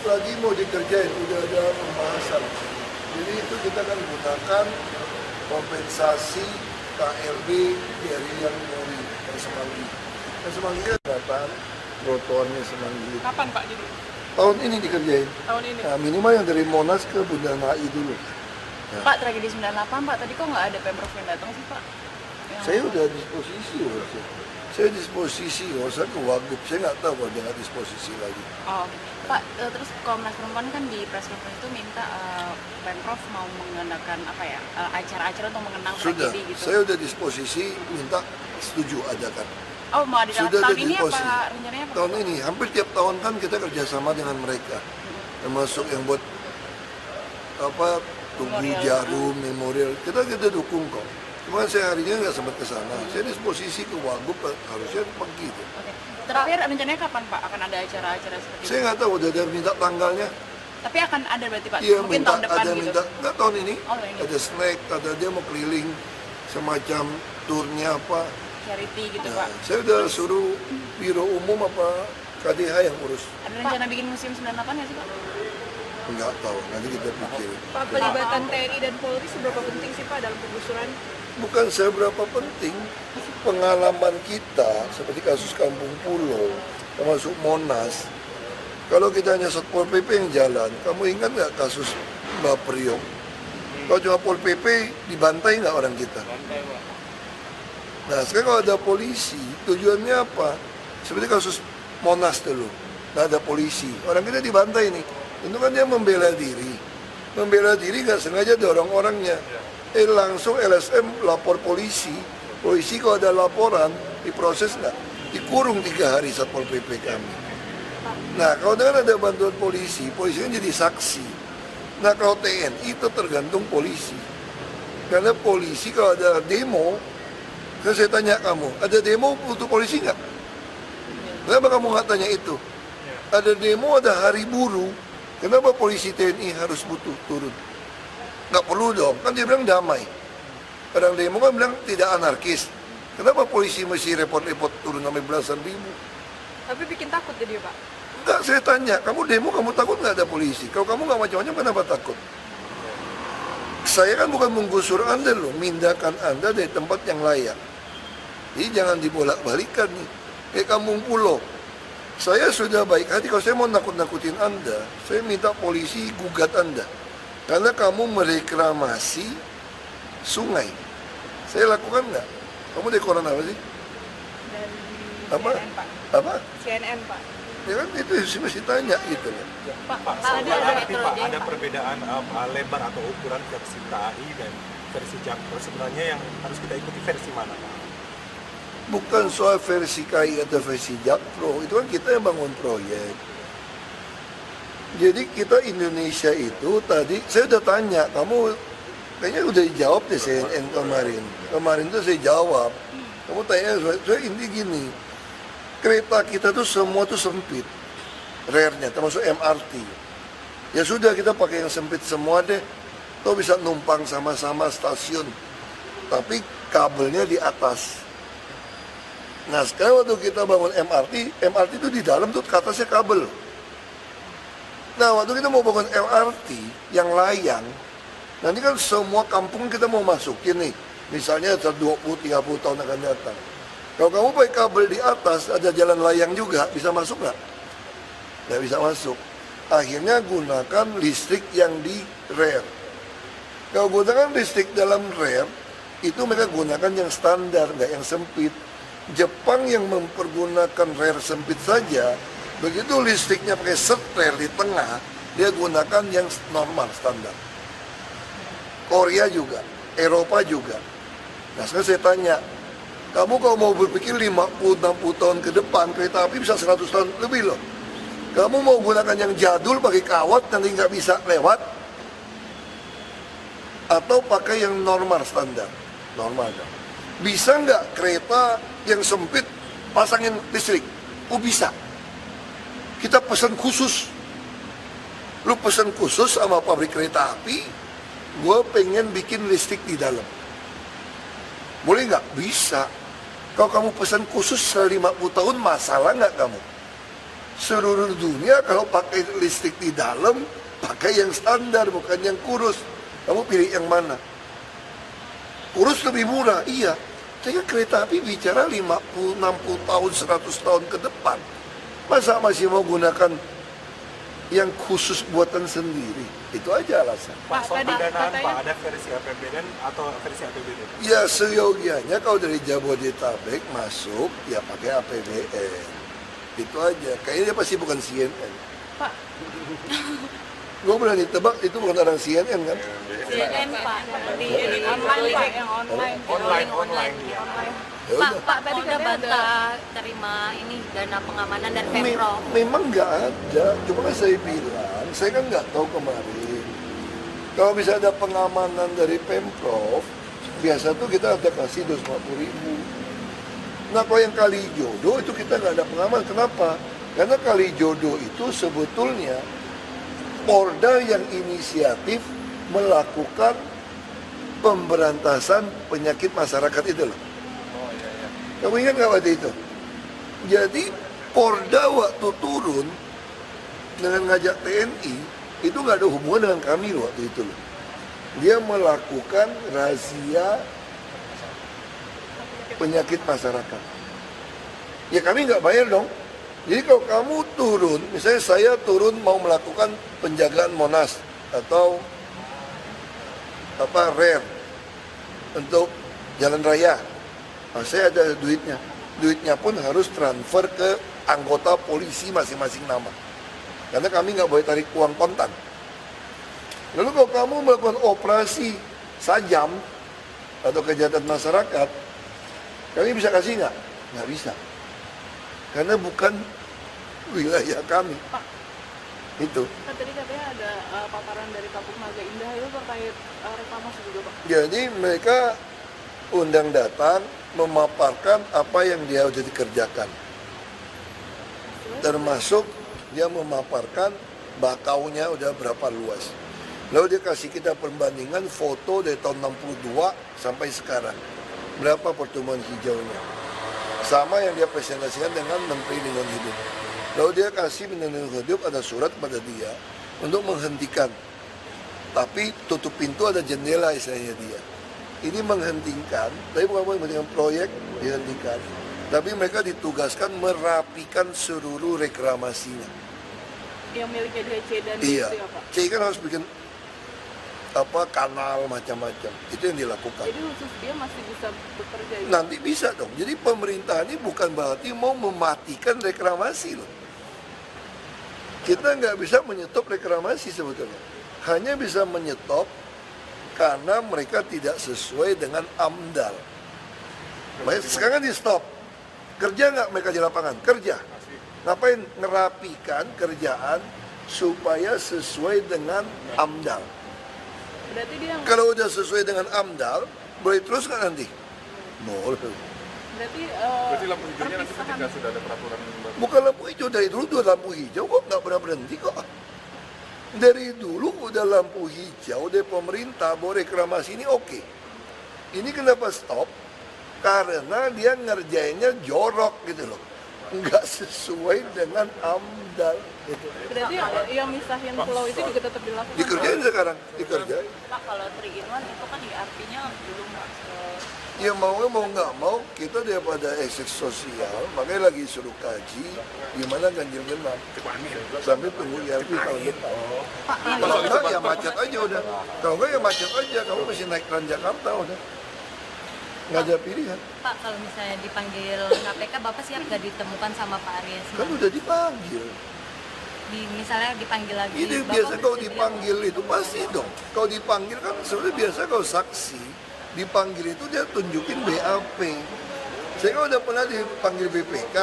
lagi mau dikerjain, udah ada pembahasan. Jadi itu kita akan gunakan kompensasi KLB dari yang Mori, yang Semanggi. Yang Semanggi kan datang, trotoarnya Semanggi. Kapan Pak jadi? Tahun ini dikerjain. Tahun ini? Nah, minimal yang dari Monas ke Bundaran HI dulu. Ya. Pak, tragedi 98 Pak, tadi kok nggak ada Pemprov yang datang sih Pak? Saya udah disposisi loh. Saya disposisi, saya ke Wagub, saya nggak tahu kalau dia nggak disposisi lagi. Oh, Pak, terus Komnas Perempuan kan di press conference itu minta Pemprov mau mengadakan apa ya, acara-acara untuk mengenang Sudah, tragedi gitu. saya udah disposisi, minta setuju adakan. Oh, mau ada Sudah tahun ada ini disposisi. apa rencananya apa? Tahun ini, hampir tiap tahun kan kita kerjasama dengan mereka. Termasuk yang buat apa, Tugu Memorial. Jarum, memorial, kita dukung kok. Cuma saya hari ini nggak sempat ke sana. Saya disposisi ke Wagub, harusnya pagi itu. Oke. Terakhir rencananya kapan Pak akan ada acara-acara seperti Saya itu? nggak tahu, udah ada minta tanggalnya. Tapi akan ada berarti Pak? Iya, Mungkin minta, tahun depan ada gitu? minta, nggak tahun ini. Oh, ini. Ada snack, ada dia mau keliling semacam turnya apa. Charity gitu Nah, Pak? saya udah suruh Biro Umum apa KDH yang urus. Ada rencana bikin museum 98 nggak sih Pak? Nggak tahu, nanti kita pikirin. Pak, pelibatan TNI dan Polri seberapa penting sih Pak dalam penggusuran? Bukan seberapa penting, pengalaman kita seperti kasus Kampung Pulau, termasuk Monas. Kalau kita hanya Satpol PP yang jalan, kamu ingat nggak kasus Mbak Priok? Kalau cuma Pol PP, dibantai nggak orang kita? Nah, sekarang kalau ada polisi, tujuannya apa? Seperti kasus Monas dulu, nggak ada polisi, orang kita dibantai nih. Tentu kan dia membela diri. Membela diri nggak sengaja dorong orangnya. Langsung LSM lapor polisi. Polisi kalau ada laporan, diproses nggak? Dikurung 3 hari Satpol PP kami. Nah, kalau dengan ada bantuan polisi, polisi kan jadi saksi. Nah, kalau TNI itu tergantung polisi. Karena polisi kalau ada demo, kan saya tanya kamu, ada demo butuh polisi nggak? Kenapa kamu nggak tanya itu? Ada demo, ada hari buruh, kenapa polisi TNI harus butuh turun? Nggak perlu dong, kan dia bilang damai. Orang demo kan bilang tidak anarkis. Kenapa polisi mesti repot-repot turun sampai belasan ribu? Tapi bikin takut jadi Pak? Enggak, saya tanya, kamu demo kamu takut nggak ada polisi? Kalau kamu nggak macam-macam kenapa takut? Saya kan bukan menggusur Anda loh, mindahkan Anda dari tempat yang layak. Jadi jangan dibolak-balikan nih. Kayak Kampung Pulau. Saya sudah baik hati, kalau saya mau nakut-nakutin Anda, saya minta polisi gugat Anda. Karena kamu mereklamasi sungai. Saya lakukan nggak? Kamu dari koran apa sih? Dari Apa? CNN Pak? Apa? CNN Pak? Ya kan itu mesti tanya gitu loh. Pak, ada Berarti Pak, heterogen, ada Pak. perbedaan lebar atau ukuran versi KAI dan versi Jakpro. Sebenarnya yang harus kita ikuti versi mana Pak? Bukan soal versi KAI atau versi Jakpro, itu kan kita yang bangun proyek. Jadi kita Indonesia itu tadi, saya udah tanya, kamu kayaknya udah dijawab deh CNN kemarin. Kemarin tuh saya jawab, kamu tanya, saya ini gini, kereta kita tuh semua tuh sempit, rare-nya, termasuk MRT. Ya sudah kita pakai yang sempit semua deh, toh bisa numpang sama-sama stasiun, tapi kabelnya di atas. Nah sekarang waktu kita bangun MRT itu di dalam tuh ke atasnya kabel. Nah waktu kita mau bangun LRT yang layang, nanti kan semua kampung kita mau masukin nih. Misalnya 20-30 tahun akan datang. Kalau kamu pakai kabel di atas, ada jalan layang juga, bisa masuk nggak? Nggak bisa masuk. Akhirnya gunakan listrik yang di rare. Kalau gunakan listrik dalam rare, itu mereka gunakan yang standar, nggak yang sempit. Jepang yang mempergunakan rare sempit saja, begitu listriknya pakai rare di tengah, dia gunakan yang normal, standar. Korea juga, Eropa juga. Nah sekarang saya tanya, kamu kalau mau berpikir 50-60 tahun ke depan, kereta api bisa 100 tahun lebih loh. Kamu mau gunakan yang jadul pakai kawat, nanti nggak bisa lewat, atau pakai yang normal, standar. Normal dong. Bisa nggak kereta yang sempit pasangin listrik? Oh bisa. Kita pesan khusus. Lu pesan khusus sama pabrik kereta api, gue pengen bikin listrik di dalam. Boleh nggak? Bisa. Kalau kamu pesan khusus 50 tahun, masalah nggak kamu? seluruh dunia kalau pakai listrik di dalam, pakai yang standar, bukan yang kurus. Kamu pilih yang mana? Kurus lebih murah, iya. Saya kereta api bicara 50, 60 tahun, 100 tahun ke depan. Masa masih mau gunakan yang khusus buatan sendiri? Itu aja alasan. Pak, Soal tadi pendanaan katanya- Pak, ada versi APBN atau versi APBD? Ya seyogianya kalau dari Jabodetabek masuk, ya pakai APBN. Itu aja. Kayaknya pasti bukan CNN. Pak, Gue berani tebak itu bukan orang CNN kan? CNN Pak, di online Pak, yang online. Online. Ya Pak, udah. Pak Tadi Polda katanya bantah terima ini dana pengamanan dari Me- Pemprov. memang nggak ada, cuma kan saya bilang, saya kan nggak tahu kemarin. Kalau bisa ada pengamanan dari Pemprov, biasa tuh kita ada kasih 250.000. Nah kalau yang Kalijodo itu kita nggak ada pengaman, kenapa? Karena Kalijodo itu sebetulnya Polda yang inisiatif melakukan pemberantasan penyakit masyarakat itu loh. Kamu ingat nggak waktu itu? Jadi Polda waktu turun dengan ngajak TNI itu nggak ada hubungan dengan kami loh waktu itu loh. Dia melakukan razia penyakit masyarakat. Ya kami nggak bayar dong. Jadi kalau kamu turun, misalnya saya turun mau melakukan penjagaan Monas atau rare untuk jalan raya. Nah, saya ada duitnya. Duitnya pun harus transfer ke anggota polisi masing-masing nama. Karena kami nggak boleh tarik uang kontan. Lalu kalau kamu melakukan operasi sajam atau kejahatan masyarakat, kami bisa kasih nggak? Nggak bisa. Karena bukan wilayah kami. Pak. Itu. kan tadi katanya ada paparan dari Kapuk Naga Indah itu terkait reklamasi juga, Pak. Jadi mereka undang datang memaparkan apa yang dia sudah dikerjakan. Termasuk dia memaparkan bakaunya udah berapa luas. Lalu dia kasih kita perbandingan foto dari tahun 62 sampai sekarang. Berapa pertumbuhan hijaunya. Sama yang dia presentasikan dengan Menteri Lingkungan Hidup. Lalu dia kasih Menteri Lingkungan Hidup ada surat pada dia untuk menghentikan. Tapi tutup pintu ada jendela istilahnya dia. Ini menghentikan, tapi bukan menghentikan proyek, dihentikan. Tapi mereka ditugaskan merapikan seluruh reklamasinya. Yang miliknya DHC dan Iya, itu ya, Pak. C kan harus bikin kanal macam-macam. Itu yang dilakukan. Jadi khusus dia masih bisa bekerja ya? Nanti bisa dong. Jadi pemerintah ini bukan berarti mau mematikan reklamasi loh. Kita nggak bisa menyetop reklamasi sebetulnya. Hanya bisa menyetop karena mereka tidak sesuai dengan AMDAL. Makanya sekarang di stop. Kerja nggak mereka di lapangan? Kerja. Ngapain? Ngerapikan kerjaan supaya sesuai dengan AMDAL. Berarti dia Kalau udah sesuai dengan AMDAL, boleh terus nggak nanti? Boleh. berarti Berarti lampu hijaunya nanti perpisahan ketika sudah ada peraturan baru. Bukan lampu hijau, dari dulu udah lampu hijau kok, nggak pernah berhenti kok. Dari dulu udah lampu hijau dari pemerintah bahwa reklamasi ini oke. Ini kenapa stop? Karena dia ngerjainnya jorok gitu loh. Nggak sesuai dengan AMDAL gitu. berarti yang misahin pulau itu juga tetap dilakukan. Dikerjain sekarang, dikerjain. Pak, kalau 3-in-1 itu kan artinya belum Ya mau nggak mau kita daripada eksis sosial, makanya lagi suruh kaji gimana ganjil genap sambil tunggu IRP tahun depan. Kalau enggak ya macet aja udah. Kalau enggak ya macet aja, kamu mesti naik Transjakarta udah. Nggak ada pilihan. Pak, kalau misalnya dipanggil KPK, Bapak siap nggak ditemukan sama Pak Aries? Kan udah dipanggil. Misalnya dipanggil lagi. Ini Bapak biasa kalau bersedia dipanggil itu pasti dong. Kalau dipanggil kan sebenarnya biasa kalau saksi dipanggil itu dia tunjukin BAP. Saya kan udah pernah dipanggil BPK,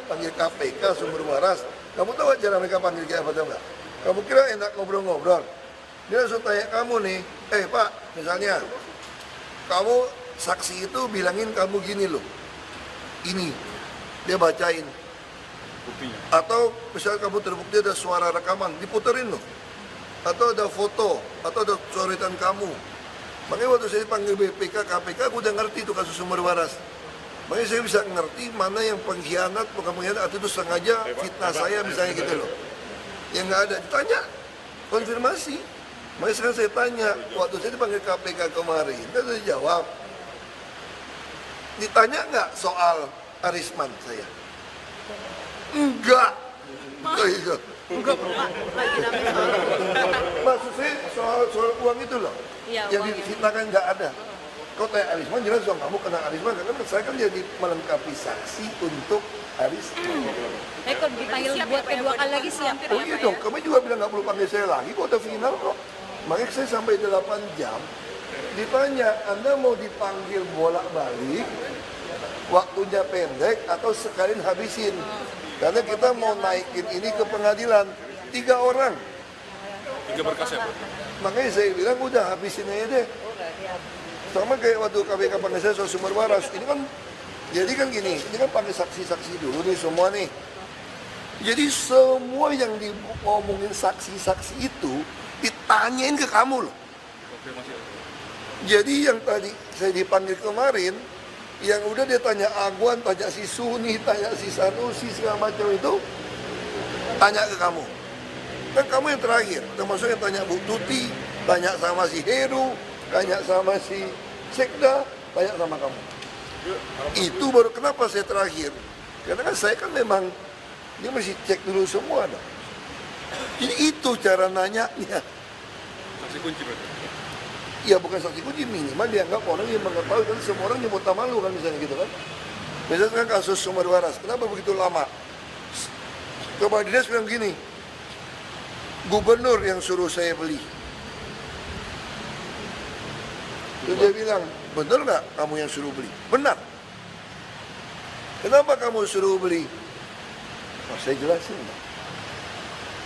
panggil KPK, sumber waras. Kamu tahu cara mereka panggil kayak apa enggak? Kamu kira enak ngobrol-ngobrol? Dia langsung tanya kamu nih, Pak, misalnya kamu saksi itu bilangin kamu gini loh, ini dia bacain. Buktinya. Atau misalnya kamu terbukti ada suara rekaman, diputerin loh. Atau ada foto, atau ada coretan kamu. Makanya waktu saya panggil BPK, KPK, aku udah ngerti itu kasus sumber waras. Makanya saya bisa ngerti mana yang pengkhianat, bukan pengkhianat, atau itu sengaja fitnah saya misalnya gitu loh. Yang nggak ada, ditanya, konfirmasi. Makanya sekarang saya tanya, waktu saya dipanggil KPK kemarin, kan saya jawab. Ditanya nggak soal Arisman saya? Enggak. Oh, iya. Enggak, Pak. Lagi rame soal. Maksud saya soal uang itu loh. Iya, Yang uang. difitnahkan nggak ada. Kau tanya Arisman, jelas dong kamu kena Arisman. Karena saya kan jadi melengkapi saksi untuk Arisman. Kok dipanggil buat kedua kali lagi siap. Oh iya dong, kami juga bilang nggak perlu panggil saya lagi, kok udah final kok. Makanya saya sampai 8 jam, ditanya, Anda mau dipanggil bolak-balik, waktunya pendek, atau sekalian habisin? Karena kita mau naikin ini ke pengadilan, 3 orang. 3 berkas ya, Pak? Makanya saya bilang, udah habisin aja deh. Sama kayak waktu KPK panggil saya soal sumber waras, ini kan, jadi kan gini, ini kan panggil saksi-saksi dulu nih semua nih. Jadi semua yang diomongin saksi-saksi itu ditanyain ke kamu loh. Jadi yang tadi saya dipanggil kemarin, yang udah dia tanya Aguan, tanya si Suni, tanya si Sanusi, segala macam itu, tanya ke kamu. Dan kamu yang terakhir, termasuk yang tanya Bu Tuti, tanya sama si Heru, tanya sama si Sekda, tanya sama kamu. Itu baru kenapa saya terakhir. Karena kan saya kan memang dia mesti cek dulu semua dong. Jadi itu cara nanyanya. Saksi kunci berarti? Ya bukan saksi kunci, minimal dianggap orang yang mengetahui. Kan semua orang nyebut nama lu kan misalnya gitu kan. Misalnya kan kasus sumber waras, kenapa begitu lama? Kepala dinas bilang gini, gubernur yang suruh saya beli. Terus dia bilang, benar nggak kamu yang suruh beli? Benar. Kenapa kamu suruh beli? Oh, saya jelasin.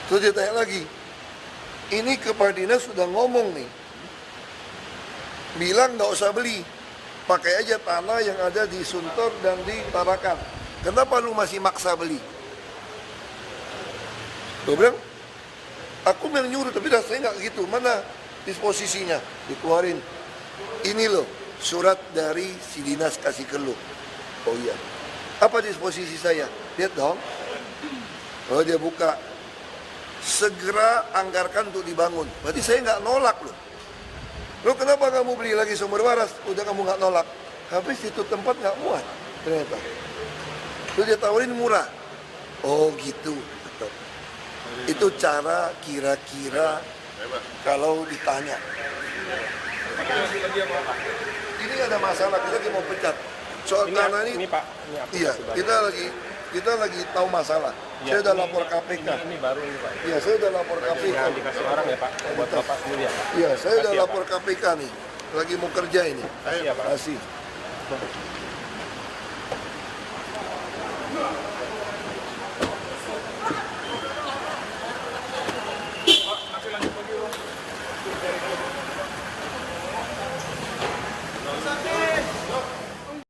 Terus dia tanya lagi, ini kepala dinas sudah ngomong nih, bilang nggak usah beli, pakai aja tanah yang ada di Suntor dan di Tarakan. Kenapa lu masih maksa beli? Gue bilang, aku yang nyuruh, tapi rasanya nggak gitu. Mana disposisinya? Dikeluarin. Ini loh, surat dari si dinas kasih ke lu. Oh iya. Apa disposisi saya? Lihat dong. Oh dia buka. Segera anggarkan untuk dibangun. Berarti saya nggak nolak loh. Lo kenapa kamu beli lagi sumber waras? Udah kamu nggak nolak. Habis itu tempat nggak muat ternyata. Terus dia tawarin murah. Oh gitu. Itu cara kira-kira kalau ditanya. Ini ada masalah, kita lagi mau pecat. Soal tanah ini Pak, ini apa? iya, kita lagi tahu masalah. Ya, Saya udah lapor KPK. Ini baru ini Pak. Iya, saya udah lapor KPK. Jangan dikasih orang ya Pak, buat Bapak sendiri ya Pak. Iya, saya udah Kasih ya, lapor KPK nih. Lagi mau kerja ini. Kasih ya Pak. Kasih.